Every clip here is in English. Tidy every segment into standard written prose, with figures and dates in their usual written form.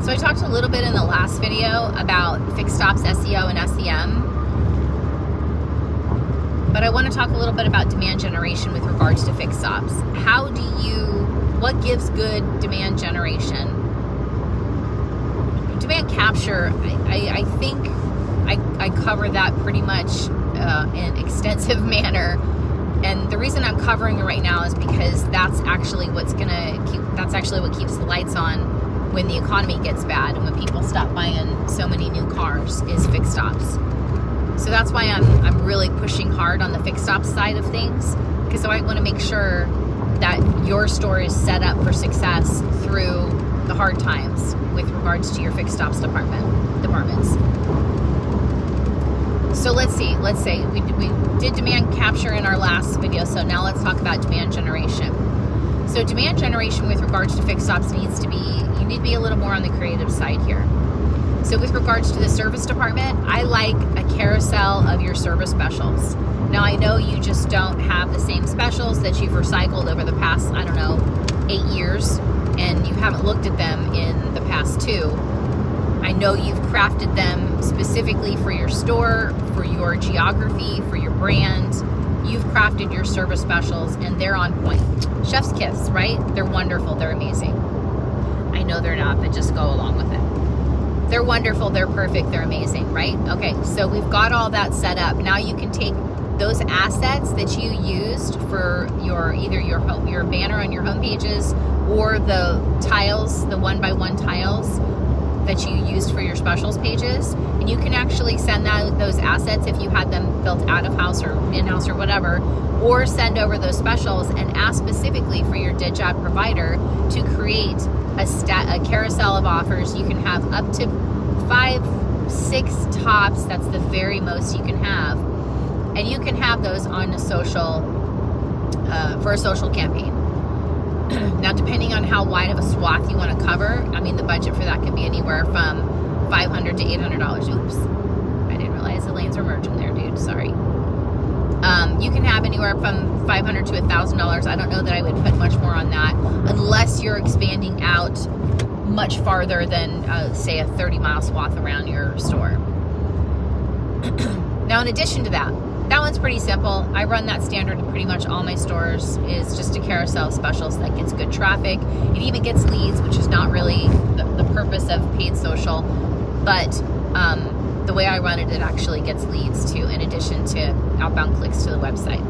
So I talked a little bit in the last video about Fixedops SEO and SEM, but I want to talk a little bit about demand generation with regards to Fixedops. What gives good demand generation? Demand capture, I think I cover that pretty much in extensive manner. And the reason I'm covering it right now is because that's actually what keeps the lights on when the economy gets bad and when people stop buying so many new cars is Fixedops. So that's why I'm really pushing hard on the Fixedops side of things, because I want to make sure that your store is set up for success through the hard times with regards to your Fixedops departments. So let's say we did demand capture in our last video, so now let's talk about demand generation. So demand generation with regards to Fixedops you need to be a little more on the creative side here. So with regards to the service department, I like a carousel of your service specials. Now I know you just don't have the same specials that you've recycled over the past, 8 years, and you haven't looked at them in the past 2. I know you've crafted them specifically for your store, for your geography, for your brand. You've crafted your service specials and they're on point. Chef's kiss, right? They're wonderful, they're amazing. I know they're not, but just go along with it. They're wonderful, they're perfect, they're amazing, right? Okay, so we've got all that set up. Now you can take those assets that you used for either your banner on your home pages or the tiles, the 1x1 tiles that you used for your specials pages, and you can actually send those assets if you had them built out of house or in-house or whatever, or send over those specials and ask specifically for your Digit provider to create a carousel of offers. You can have up to 5-6 tops. That's the very most you can have, and you can have those on a social for a social campaign. Now, depending on how wide of a swath you want to cover, the budget for that can be anywhere from $500 to $800. Oops, I didn't realize the lanes were merging there, dude. Sorry. You can have anywhere from $500 to $1,000. I don't know that I would put much more on that unless you're expanding out much farther than, say, a 30-mile swath around your store. Now, in addition to that one's pretty simple. I run that standard in pretty much all my stores. Is just a carousel of specials that gets good traffic. It even gets leads, which is not really the purpose of paid social, but the way I run it, it actually gets leads too, in addition to outbound clicks to the website.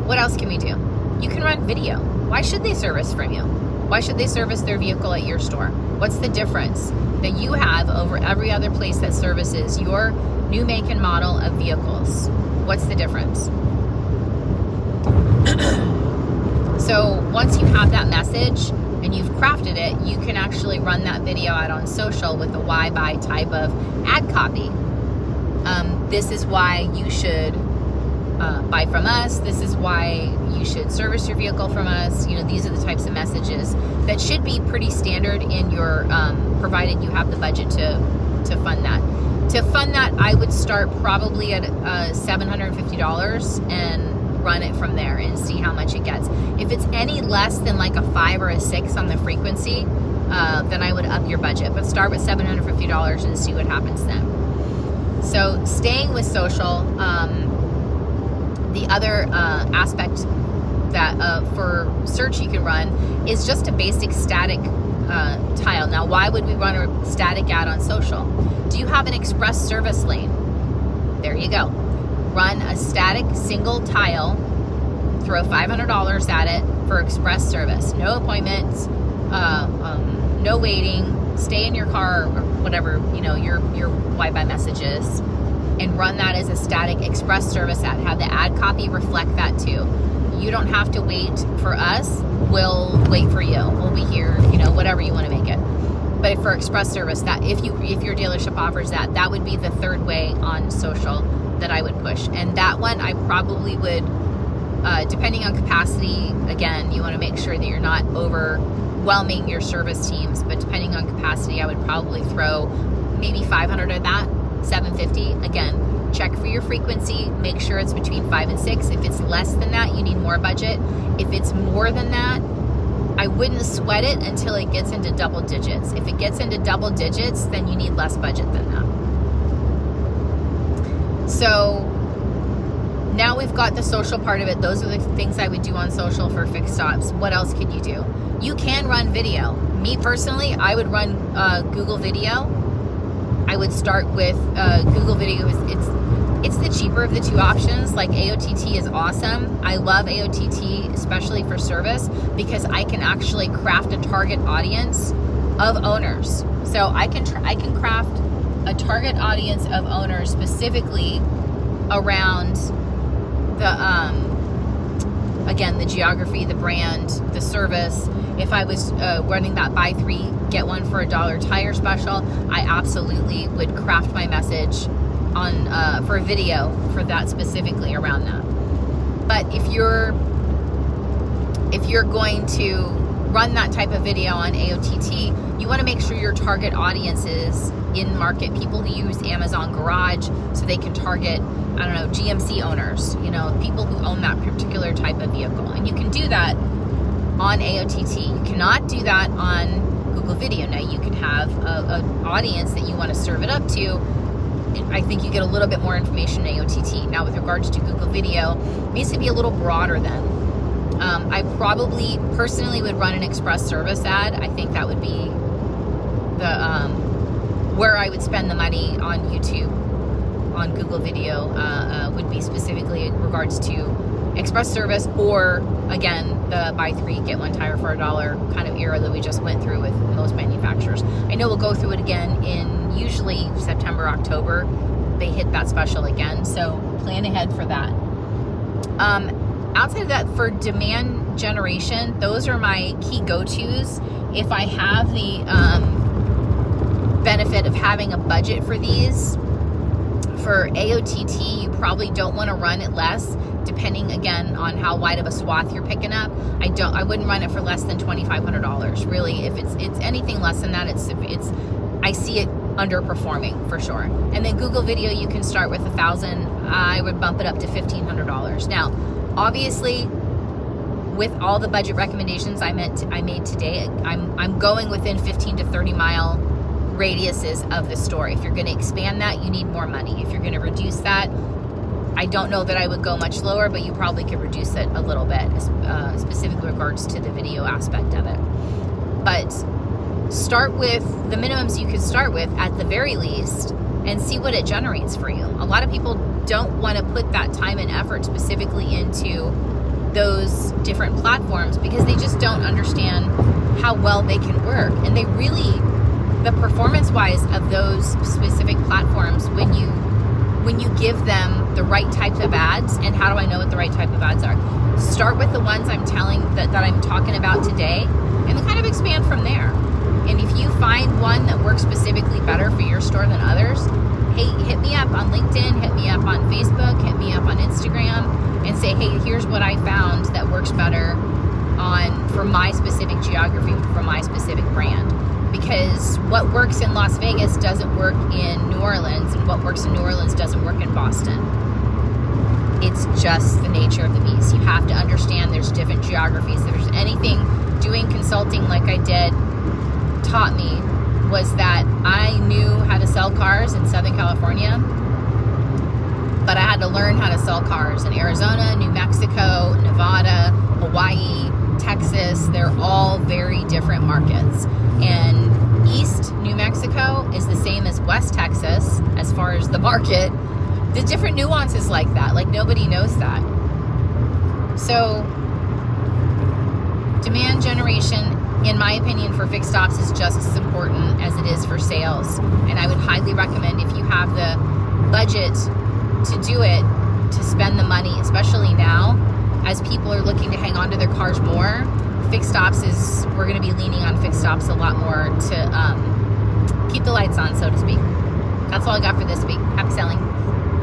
What else can we do? You can run video. Why should they service from you? Why should they service their vehicle at your store? What's the difference that you have over every other place that services your new make and model of vehicles? What's the difference? So once you have that message and you've crafted it, you can actually run that video out on social with a why buy type of ad copy. This is why you should buy from us. This is why you should service your vehicle from us. These are the types of messages that should be pretty standard in your, provided you have the budget to fund that. To fund that, I would start probably at $750 and run it from there and see how much it gets. If it's any less than like a 5 or a 6 on the frequency, then I would up your budget. But start with $750 and see what happens then. So staying with social, the other aspect that for search you can run is just a basic static tile. Now, why would we run a static ad on social? Do you have an express service lane? There you go. Run a static single tile, throw $500 at it for express service. No appointments, no waiting, stay in your car or whatever, your why-buy messages, and run that as a static express service ad. Have the ad copy reflect that too. You don't have to wait for us. We'll wait for you. We'll be here, whatever you want to make it. But for express service, that if your dealership offers that would be the third way on social that I would push. And that one I probably would, depending on capacity, again, you want to make sure that you're not overwhelming your service teams, but depending on capacity, I would probably throw maybe 500 of that, 750. Again, check for your frequency, make sure it's between 5 and 6. If it's less than that, you need more budget. If it's more than that, I wouldn't sweat it until it gets into double digits. If it gets into double digits, then you need less budget than that. So now we've got the social part of it. Those are the things I would do on social for Fixedops. What else could you do? You can run video. Me personally, I would run Google Video. I would start with Google Video. It's the cheaper of the two options. Like AOTT is awesome. I love AOTT, especially for service, because I can actually craft a target audience of owners. So I can craft a target audience of owners specifically around the again, the geography, the brand, the service. If I was running that buy 3 get 1 for $1 tire special, I absolutely would craft my message on for a video for that, specifically around that. But if you're going to run that type of video on AOTT, you want to make sure your target audience is in market, people who use Amazon Garage, so they can target, I don't know, GMC owners, you know, people who own that particular type of vehicle. And you can do that on AOTT. You cannot do that on Google Video. Now, you can have an audience that you want to serve it up to. I think you get a little bit more information in AOTT. Now, with regards to Google Video, it needs to be a little broader then. I probably personally would run an express service ad. I think that would be the where I would spend the money on YouTube. On Google Video would be specifically in regards to express service, or again, the buy 3 get 1 tire for $1 kind of era that we just went through with most manufacturers. I know we'll go through it again in usually September, October. They hit that special again, so plan ahead for that. Outside of that, for demand generation, those are my key go-tos. If I have the benefit of having a budget for these, for AOTT, you probably don't want to run it less, depending again on how wide of a swath you're picking up. I wouldn't run it for less than $2,500. Really, if it's anything less than that, I see it underperforming for sure. And then Google Video, you can start with $1,000. I would bump it up to $1,500. Now, obviously, with all the budget recommendations I made today, I'm going within 15 to 30 mile radiuses of the store. If you're going to expand that, you need more money. If you're going to reduce that, I don't know that I would go much lower, but you probably could reduce it a little bit, specifically regards to the video aspect of it. But start with the minimums you could start with at the very least and see what it generates for you. A lot of people don't want to put that time and effort specifically into those different platforms because they just don't understand how well they can work. And they really, the performance-wise of those specific platforms, when you give them the right types of ads, and how do I know what the right type of ads are? Start with the ones I'm that I'm talking about today, and then kind of expand from there. And if you find one that works specifically better for your store than others, hey, hit me up on LinkedIn, hit me up on Facebook, hit me up on Instagram, and say, hey, here's what I found that works better for my specific geography, for my specific brand. Because what works in Las Vegas doesn't work in New Orleans, and what works in New Orleans doesn't work in Boston. It's just the nature of the beast. You have to understand there's different geographies. If there's anything doing consulting like I did taught me, was that I knew how to sell cars in Southern California, but I had to learn how to sell cars in Arizona, New Mexico, Nevada, Hawaii, Texas. They're all very different markets. And East New Mexico is the same as West Texas as far as the market. The different nuances like that. Like, nobody knows that. So demand generation, in my opinion, for Fixedops is just as important as it is for sales. And I would highly recommend, if you have the budget to do it, to spend the money, especially now as people are looking to hang on to their cars more. We're going to be leaning on Fixedops a lot more to keep the lights on, so to speak. That's all I got for this week. Happy selling.